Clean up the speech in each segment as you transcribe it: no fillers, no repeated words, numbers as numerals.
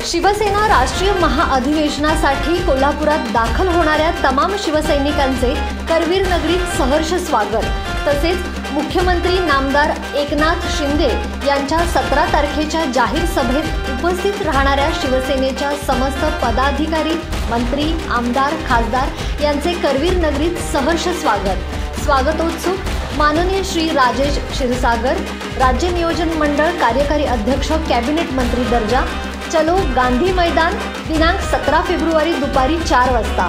शिवसेना राष्ट्रीय महाअधिवेशनासाठी कोल्हापुरात दाखल होणाऱ्या तमाम शिवसैनिकांचे करवीर नगरीत सहर्ष स्वागत। तसेच मुख्यमंत्री नामदार एकनाथ शिंदे यांच्या 17 तारखेच्या जाहीर सभेत उपस्थित राहणाऱ्या शिवसेनेच्या समस्त पदाधिकारी, मंत्री, आमदार, खासदार यांचे करवीर नगरीत सहर्ष स्वागत। स्वागतोत्सुक माननीय श्री राजेश क्षीरसागर, राज्य नियोजन मंडळ कार्यकारी अध्यक्ष, कॅबिनेट मंत्री दर्जा, चलो गांधी मैदान, दिनांक 17 फेब्रुवारी दुपारी 4 वाजता।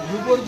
ग्रुपवर